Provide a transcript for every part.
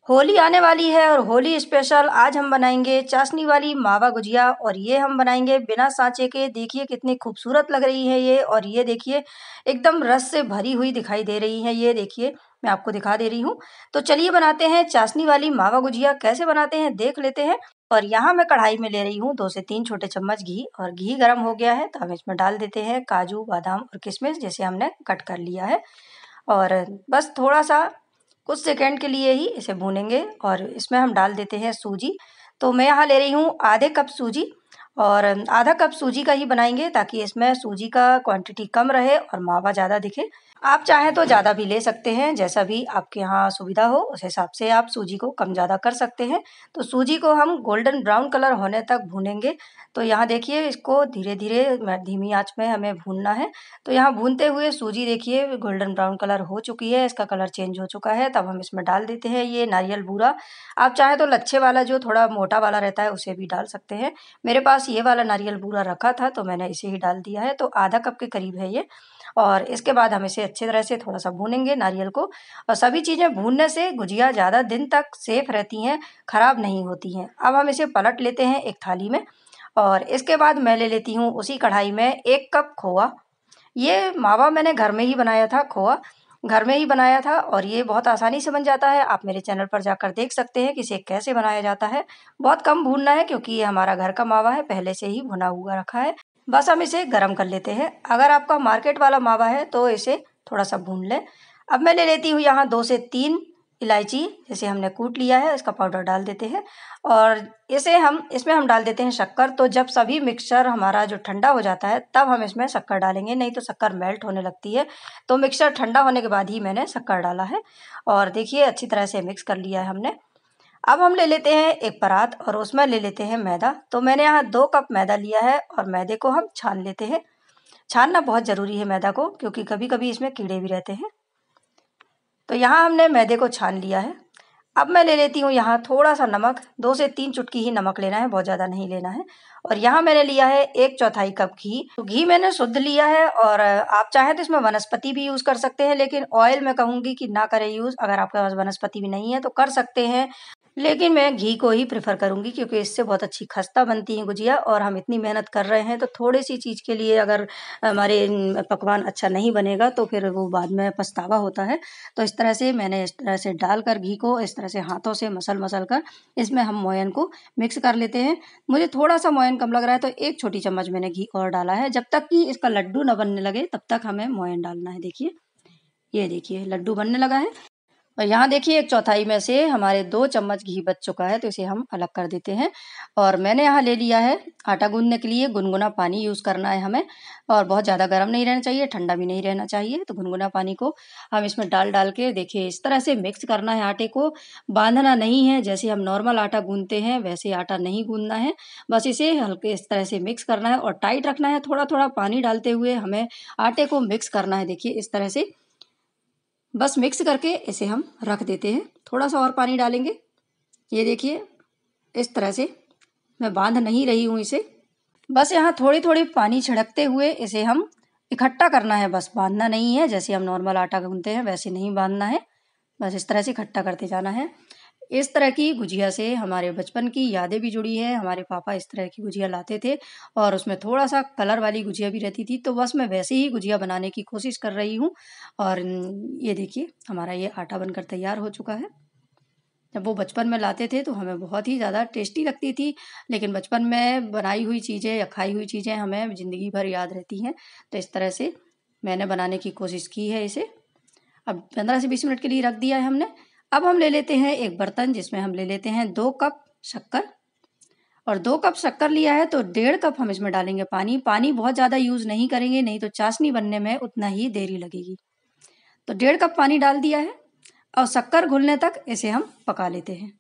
होली आने वाली है और होली स्पेशल आज हम बनाएंगे चाशनी वाली मावा गुजिया और ये हम बनाएंगे बिना सांचे के। देखिए कितनी खूबसूरत लग रही है ये, और ये देखिए एकदम रस से भरी हुई दिखाई दे रही है। ये देखिए मैं आपको दिखा दे रही हूँ। तो चलिए बनाते हैं चाशनी वाली मावा गुजिया। कैसे बनाते हैं देख लेते हैं। और यहाँ मैं कढ़ाई में ले रही हूँ 2 से 3 छोटे चम्मच घी, और घी गर्म हो गया है तो हम इसमें डाल देते हैं काजू बादाम और किशमिश, जैसे हमने कट कर लिया है। और बस थोड़ा सा कुछ सेकंड के लिए ही इसे भूनेंगे, और इसमें हम डाल देते हैं सूजी। तो मैं यहाँ ले रही हूँ आधे कप सूजी, और आधा कप सूजी का ही बनाएंगे ताकि इसमें सूजी का क्वांटिटी कम रहे और मावा ज़्यादा दिखे। आप चाहें तो ज़्यादा भी ले सकते हैं, जैसा भी आपके यहाँ सुविधा हो उस हिसाब से आप सूजी को कम ज़्यादा कर सकते हैं। तो सूजी को हम गोल्डन ब्राउन कलर होने तक भूनेंगे। तो यहाँ देखिए इसको धीरे धीरे धीमी आंच में हमें भूनना है। तो यहाँ भूनते हुए सूजी देखिए गोल्डन ब्राउन कलर हो चुकी है, इसका कलर चेंज हो चुका है। तब हम इसमें डाल देते हैं ये नारियल बूरा। आप चाहें तो लच्छे वाला जो थोड़ा मोटा वाला रहता है उसे भी डाल सकते हैं। मेरे पास ये वाला नारियल बूरा रखा था तो मैंने इसे ही डाल दिया है। तो आधा कप के करीब है ये। और इसके बाद हम इसे अच्छी तरह से थोड़ा सा भूनेंगे नारियल को। और सभी चीज़ें भूनने से गुजिया ज़्यादा दिन तक सेफ रहती हैं, ख़राब नहीं होती हैं। अब हम इसे पलट लेते हैं एक थाली में, और इसके बाद मैं ले लेती हूँ उसी कढ़ाई में 1 कप खोआ। ये मावा मैंने घर में ही बनाया था, खोआ घर में ही बनाया था, और ये बहुत आसानी से बन जाता है। आप मेरे चैनल पर जाकर देख सकते हैं कि इसे कैसे बनाया जाता है। बहुत कम भूनना है क्योंकि ये हमारा घर का मावा है, पहले से ही भुना हुआ रखा है। बस हम इसे गरम कर लेते हैं। अगर आपका मार्केट वाला मावा है तो इसे थोड़ा सा भून लें। अब मैं ले लेती हूँ यहाँ 2 से 3 इलायची, जिसे हमने कूट लिया है, इसका पाउडर डाल देते हैं। और इसमें हम डाल देते हैं शक्कर। तो जब सभी मिक्सचर हमारा जो ठंडा हो जाता है तब हम इसमें शक्कर डालेंगे, नहीं तो शक्कर मेल्ट होने लगती है। तो मिक्सचर ठंडा होने के बाद ही मैंने शक्कर डाला है। और देखिए अच्छी तरह से मिक्स कर लिया है हमने। अब हम ले लेते हैं एक परात और उसमें ले लेते हैं मैदा। तो मैंने यहाँ 2 कप मैदा लिया है, और मैदे को हम छान लेते हैं। छानना बहुत ज़रूरी है मैदा को, क्योंकि कभी कभी इसमें कीड़े भी रहते हैं। तो यहाँ हमने मैदे को छान लिया है। अब मैं ले लेती हूँ यहाँ थोड़ा सा नमक, 2 से 3 चुटकी ही नमक लेना है, बहुत ज़्यादा नहीं लेना है। और यहाँ मैंने लिया है 1/4 कप घी। तो घी मैंने शुद्ध लिया है, और आप चाहें तो इसमें वनस्पति भी यूज़ कर सकते हैं, लेकिन ऑयल मैं कहूँगी कि ना करें यूज़। अगर आपके पास वनस्पति भी नहीं है तो कर सकते हैं, लेकिन मैं घी को ही प्रेफर करूँगी क्योंकि इससे बहुत अच्छी खस्ता बनती है गुजिया। और हम इतनी मेहनत कर रहे हैं तो थोड़ी सी चीज़ के लिए अगर हमारे पकवान अच्छा नहीं बनेगा तो फिर वो बाद में पछतावा होता है। तो इस तरह से मैंने इस तरह से डालकर घी को इस तरह से हाथों से मसल कर इसमें हम मोयन को मिक्स कर लेते हैं। मुझे थोड़ा सा मोयन कम लग रहा है तो 1 छोटी चम्मच मैंने घी और डाला है। जब तक कि इसका लड्डू न बनने लगे तब तक हमें मोयन डालना है। देखिए ये देखिए लड्डू बनने लगा है। और यहाँ देखिए 1/4 में से हमारे 2 चम्मच घी बच चुका है, तो इसे हम अलग कर देते हैं। और मैंने यहाँ ले लिया है आटा गूंदने के लिए गुनगुना पानी यूज़ करना है हमें। और बहुत ज़्यादा गर्म नहीं रहना चाहिए, ठंडा भी नहीं रहना चाहिए। तो गुनगुना पानी को हम इसमें डाल के देखिए इस तरह से मिक्स करना है। आटे को बांधना नहीं है, जैसे हम नॉर्मल आटा गूंदते हैं वैसे आटा नहीं गूंदना है। बस इसे हल्के इस तरह से मिक्स करना है और टाइट रखना है। थोड़ा थोड़ा पानी डालते हुए हमें आटे को मिक्स करना है। देखिए इस तरह से बस मिक्स करके इसे हम रख देते हैं। थोड़ा सा और पानी डालेंगे। ये देखिए इस तरह से मैं बांध नहीं रही हूँ इसे, बस यहाँ थोड़ी थोड़ी पानी छिड़कते हुए इसे हम इकट्ठा करना है, बस बांधना नहीं है। जैसे हम नॉर्मल आटा गूंथते हैं वैसे नहीं बांधना है, बस इस तरह से इकट्ठा करते जाना है। इस तरह की गुजिया से हमारे बचपन की यादें भी जुड़ी हैं। हमारे पापा इस तरह की गुजिया लाते थे, और उसमें थोड़ा सा कलर वाली गुजिया भी रहती थी। तो बस मैं वैसे ही गुजिया बनाने की कोशिश कर रही हूँ। और ये देखिए हमारा ये आटा बनकर तैयार हो चुका है। जब वो बचपन में लाते थे तो हमें बहुत ही ज़्यादा टेस्टी लगती थी, लेकिन बचपन में बनाई हुई चीज़ें या खाई हुई चीज़ें हमें ज़िंदगी भर याद रहती हैं। तो इस तरह से मैंने बनाने की कोशिश की है इसे। अब 15 से 20 मिनट के लिए रख दिया है हमने। अब हम ले लेते हैं एक बर्तन, जिसमें हम ले लेते हैं 2 कप शक्कर। और 2 कप शक्कर लिया है तो 1.5 कप हम इसमें डालेंगे पानी। पानी बहुत ज़्यादा यूज़ नहीं करेंगे, नहीं तो चाशनी बनने में उतना ही देरी लगेगी। तो 1.5 कप पानी डाल दिया है, और शक्कर घुलने तक इसे हम पका लेते हैं।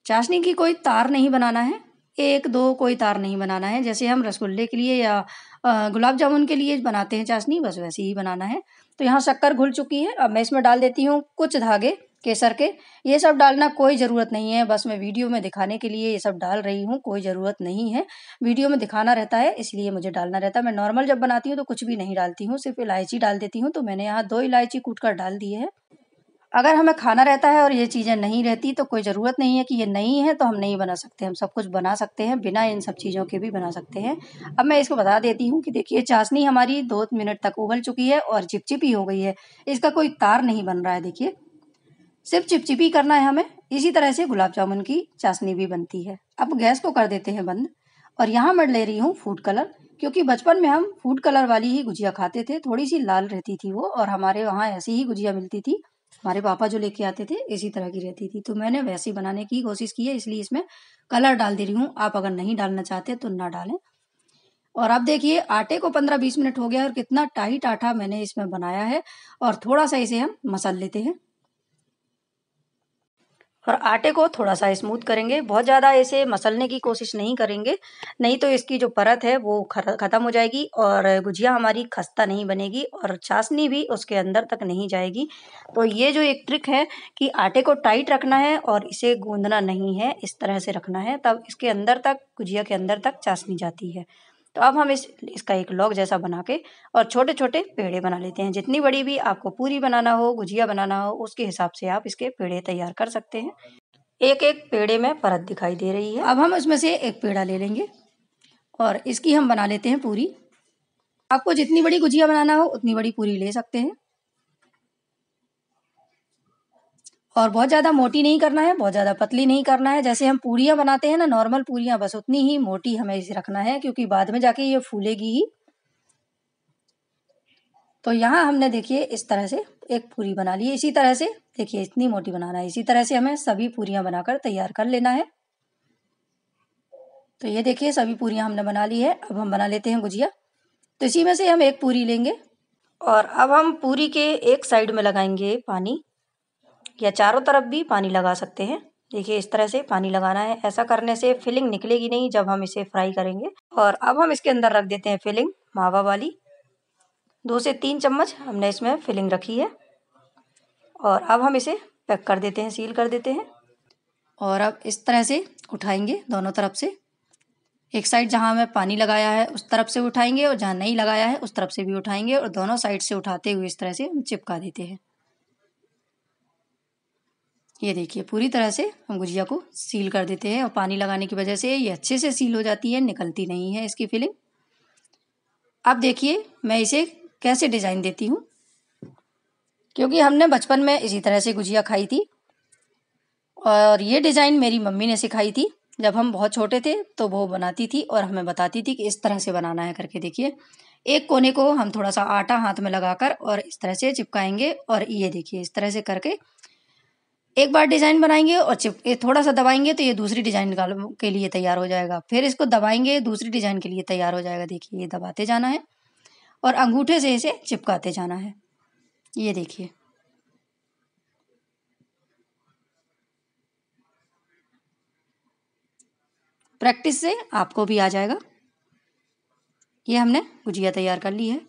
चाशनी की कोई तार नहीं बनाना है, 1-2 कोई तार नहीं बनाना है। जैसे हम रसगुल्ले के लिए या गुलाब जामुन के लिए बनाते हैं चाशनी, बस वैसे ही बनाना है। तो यहाँ शक्कर घुल चुकी है। अब मैं इसमें डाल देती हूँ कुछ धागे केसर के। ये सब डालना कोई ज़रूरत नहीं है, बस मैं वीडियो में दिखाने के लिए ये सब डाल रही हूँ, कोई ज़रूरत नहीं है। वीडियो में दिखाना रहता है इसलिए मुझे डालना रहता है। मैं नॉर्मल जब बनाती हूँ तो कुछ भी नहीं डालती हूँ, सिर्फ इलायची डाल देती हूँ। तो मैंने यहाँ 2 इलायची कूट कर डाल दी है। अगर हमें खाना रहता है और ये चीज़ें नहीं रहती तो कोई ज़रूरत नहीं है कि ये नहीं है तो हम नहीं बना सकते, हम सब कुछ बना सकते हैं, बिना इन सब चीज़ों के भी बना सकते हैं। अब मैं इसको बता देती हूँ कि देखिए चाशनी हमारी 2 मिनट तक उबल चुकी है और चिपचिपी हो गई है, इसका कोई तार नहीं बन रहा है देखिए, सिर्फ चिपचिपी करना है हमें। इसी तरह से गुलाब जामुन की चाशनी भी बनती है। अब गैस को कर देते हैं बंद और यहाँ मैं ले रही हूँ फूड कलर, क्योंकि बचपन में हम फूड कलर वाली ही गुजिया खाते थे, थोड़ी सी लाल रहती थी वो और हमारे वहाँ ऐसी ही गुजिया मिलती थी, हमारे पापा जो लेके आते थे इसी तरह की रहती थी, तो मैंने वैसी बनाने की कोशिश की है, इसलिए इसमें कलर डाल दे रही हूँ। आप अगर नहीं डालना चाहते तो ना डालें। और अब देखिए आटे को 15-20 मिनट हो गया और कितना टाइट आटा मैंने इसमें बनाया है और थोड़ा सा इसे हम मसल लेते हैं और आटे को थोड़ा सा स्मूथ करेंगे, बहुत ज़्यादा इसे मसलने की कोशिश नहीं करेंगे, नहीं तो इसकी जो परत है वो ख़त्म हो जाएगी और गुजिया हमारी खस्ता नहीं बनेगी और चाशनी भी उसके अंदर तक नहीं जाएगी। तो ये जो एक ट्रिक है कि आटे को टाइट रखना है और इसे गूंदना नहीं है, इस तरह से रखना है, तब इसके अंदर तक, गुजिया के अंदर तक चाशनी जाती है। तो अब हम इसका एक लॉग जैसा बना के और छोटे-छोटे पेड़े बना लेते हैं। जितनी बड़ी भी आपको पूरी बनाना हो, गुजिया बनाना हो, उसके हिसाब से आप इसके पेड़े तैयार कर सकते हैं। एक-एक पेड़े में परत दिखाई दे रही है। अब हम उसमें से एक पेड़ा ले लेंगे और इसकी हम बना लेते हैं पूरी। आपको जितनी बड़ी गुजिया बनाना हो उतनी बड़ी पूरी ले सकते हैं और बहुत ज़्यादा मोटी नहीं करना है, बहुत ज़्यादा पतली नहीं करना है। जैसे हम पूरियाँ बनाते हैं ना, नॉर्मल पूरियाँ, बस उतनी ही मोटी हमें इसे रखना है, क्योंकि बाद में जाके ये फूलेगी ही। तो यहाँ हमने देखिए इस तरह से एक पूरी बना ली है। इसी तरह से देखिए इतनी मोटी बनाना है, इसी तरह से हमें सभी पूरियाँ बनाकर तैयार कर लेना है। तो ये देखिए सभी पूरियाँ हमने बना ली है। अब हम बना लेते हैं गुजिया। तो इसी में से हम एक पूरी लेंगे और अब हम पूरी के एक साइड में लगाएंगे पानी, या चारों तरफ भी पानी लगा सकते हैं। देखिए इस तरह से पानी लगाना है, ऐसा करने से फिलिंग निकलेगी नहीं जब हम इसे फ्राई करेंगे। और अब हम इसके अंदर रख देते हैं फिलिंग मावा वाली। 2 से 3 चम्मच हमने इसमें फिलिंग रखी है और अब हम इसे पैक कर देते हैं, सील कर देते हैं। और अब इस तरह से उठाएंगे दोनों तरफ से, एक साइड जहाँ हमें पानी लगाया है उस तरफ से उठाएंगे और जहाँ नहीं लगाया है उस तरफ से भी उठाएंगे और दोनों साइड से उठाते हुए इस तरह से हम चिपका देते हैं। ये देखिए पूरी तरह से हम गुजिया को सील कर देते हैं और पानी लगाने की वजह से ये अच्छे से सील हो जाती है, निकलती नहीं है इसकी फिलिंग। अब देखिए मैं इसे कैसे डिज़ाइन देती हूँ, क्योंकि हमने बचपन में इसी तरह से गुजिया खाई थी और ये डिज़ाइन मेरी मम्मी ने सिखाई थी। जब हम बहुत छोटे थे तो वो बनाती थी और हमें बताती थी कि इस तरह से बनाना है करके। देखिए एक कोने को हम थोड़ा सा आटा हाथ में लगाकर और इस तरह से चिपकाएंगे और ये देखिए इस तरह से करके एक बार डिज़ाइन बनाएंगे और थोड़ा सा दबाएंगे तो ये दूसरी डिज़ाइन के लिए तैयार हो जाएगा। फिर इसको दबाएंगे, दूसरी डिज़ाइन के लिए तैयार हो जाएगा। देखिए ये दबाते जाना है और अंगूठे से इसे चिपकाते जाना है। ये देखिए प्रैक्टिस से आपको भी आ जाएगा। ये हमने गुजिया तैयार कर ली है।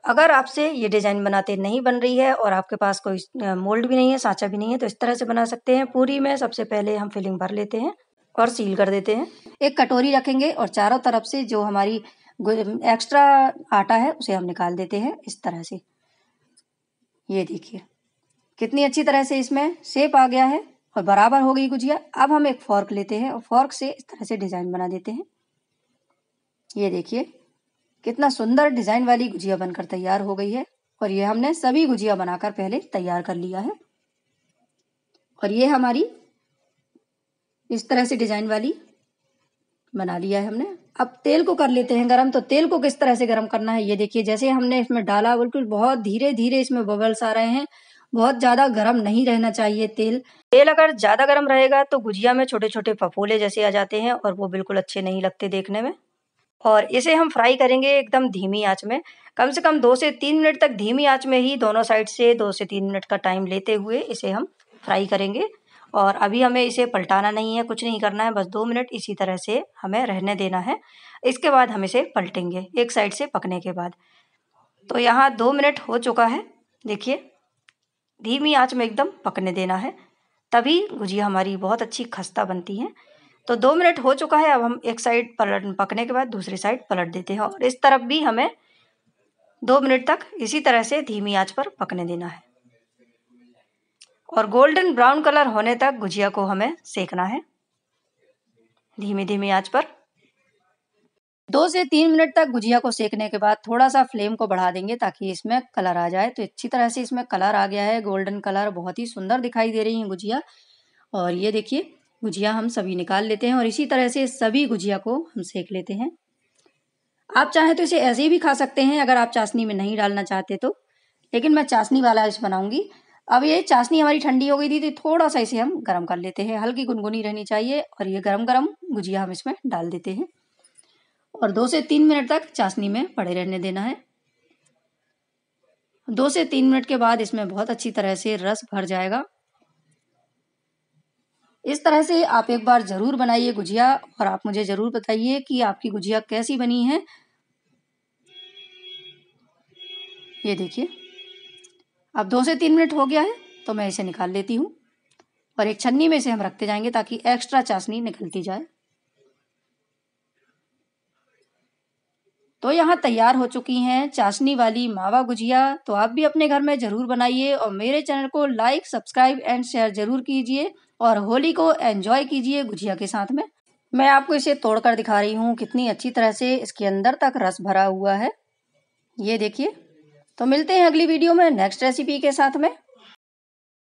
अगर आपसे ये डिज़ाइन बनाते नहीं बन रही है और आपके पास कोई मोल्ड भी नहीं है, सांचा भी नहीं है, तो इस तरह से बना सकते हैं। पूरी में सबसे पहले हम फिलिंग भर लेते हैं और सील कर देते हैं। एक कटोरी रखेंगे और चारों तरफ से जो हमारी एक्स्ट्रा आटा है उसे हम निकाल देते हैं इस तरह से। ये देखिए कितनी अच्छी तरह से इसमें शेप आ गया है और बराबर हो गई गुजिया। अब हम एक फॉर्क लेते हैं और फॉर्क से इस तरह से डिज़ाइन बना देते हैं। ये देखिए कितना सुंदर डिज़ाइन वाली गुजिया बनकर तैयार हो गई है और ये हमने सभी गुजिया बनाकर पहले तैयार कर लिया है। और ये हमारी इस तरह से डिज़ाइन वाली बना लिया है हमने। अब तेल को कर लेते हैं गरम। तो तेल को किस तरह से गरम करना है ये देखिए, जैसे हमने इसमें डाला बिल्कुल बहुत धीरे धीरे इसमें बबल्स आ रहे हैं। बहुत ज़्यादा गरम नहीं रहना चाहिए तेल। तेल अगर ज़्यादा गरम रहेगा तो गुजिया में छोटे छोटे फफोले जैसे आ जाते हैं और वो बिल्कुल अच्छे नहीं लगते देखने में। और इसे हम फ्राई करेंगे एकदम धीमी आंच में, कम से कम 2 से 3 मिनट तक धीमी आंच में ही दोनों साइड से 2 से 3 मिनट का टाइम लेते हुए इसे हम फ्राई करेंगे। और अभी हमें इसे पलटाना नहीं है, कुछ नहीं करना है, बस 2 मिनट इसी तरह से हमें रहने देना है। इसके बाद हम इसे पलटेंगे एक साइड से पकने के बाद। तो यहाँ 2 मिनट हो चुका है। देखिए धीमी आंच में एकदम पकने देना है, तभी गुजिया हमारी बहुत अच्छी खस्ता बनती है। तो 2 मिनट हो चुका है। अब हम एक साइड पकने के बाद दूसरी साइड पलट देते हैं और इस तरफ भी हमें 2 मिनट तक इसी तरह से धीमी आंच पर पकने देना है। और गोल्डन ब्राउन कलर होने तक गुजिया को हमें सेकना है धीमी धीमी आंच पर। 2 से 3 मिनट तक गुजिया को सेकने के बाद थोड़ा सा फ्लेम को बढ़ा देंगे ताकि इसमें कलर आ जाए। तो अच्छी तरह से इसमें कलर आ गया है, गोल्डन कलर, बहुत ही सुंदर दिखाई दे रही है गुजिया। और ये देखिए गुजिया हम सभी निकाल लेते हैं और इसी तरह से सभी गुजिया को हम सेक लेते हैं। आप चाहें तो इसे ऐसे ही भी खा सकते हैं अगर आप चाशनी में नहीं डालना चाहते तो, लेकिन मैं चाशनी वाला इस बनाऊंगी। अब ये चाशनी हमारी ठंडी हो गई थी तो थोड़ा सा इसे हम गर्म कर लेते हैं, हल्की गुनगुनी रहनी चाहिए। और ये गरम गरम गुजिया हम इसमें डाल देते हैं और 2 से 3 मिनट तक चाशनी में पड़े रहने देना है। 2 से 3 मिनट के बाद इसमें बहुत अच्छी तरह से रस भर जाएगा। इस तरह से आप एक बार जरूर बनाइए गुजिया और आप मुझे जरूर बताइए कि आपकी गुजिया कैसी बनी है। ये देखिए अब 2 से 3 मिनट हो गया है तो मैं इसे निकाल लेती हूँ और एक छन्नी में इसे हम रखते जाएंगे ताकि एक्स्ट्रा चाशनी निकलती जाए। तो यहाँ तैयार हो चुकी हैं चाशनी वाली मावा गुजिया। तो आप भी अपने घर में जरूर बनाइए और मेरे चैनल को लाइक, सब्सक्राइब एंड शेयर जरूर कीजिए और होली को एंजॉय कीजिए गुजिया के साथ में। मैं आपको इसे तोड़कर दिखा रही हूँ कितनी अच्छी तरह से इसके अंदर तक रस भरा हुआ है, ये देखिए। तो मिलते हैं अगली वीडियो में नेक्स्ट रेसिपी के साथ में।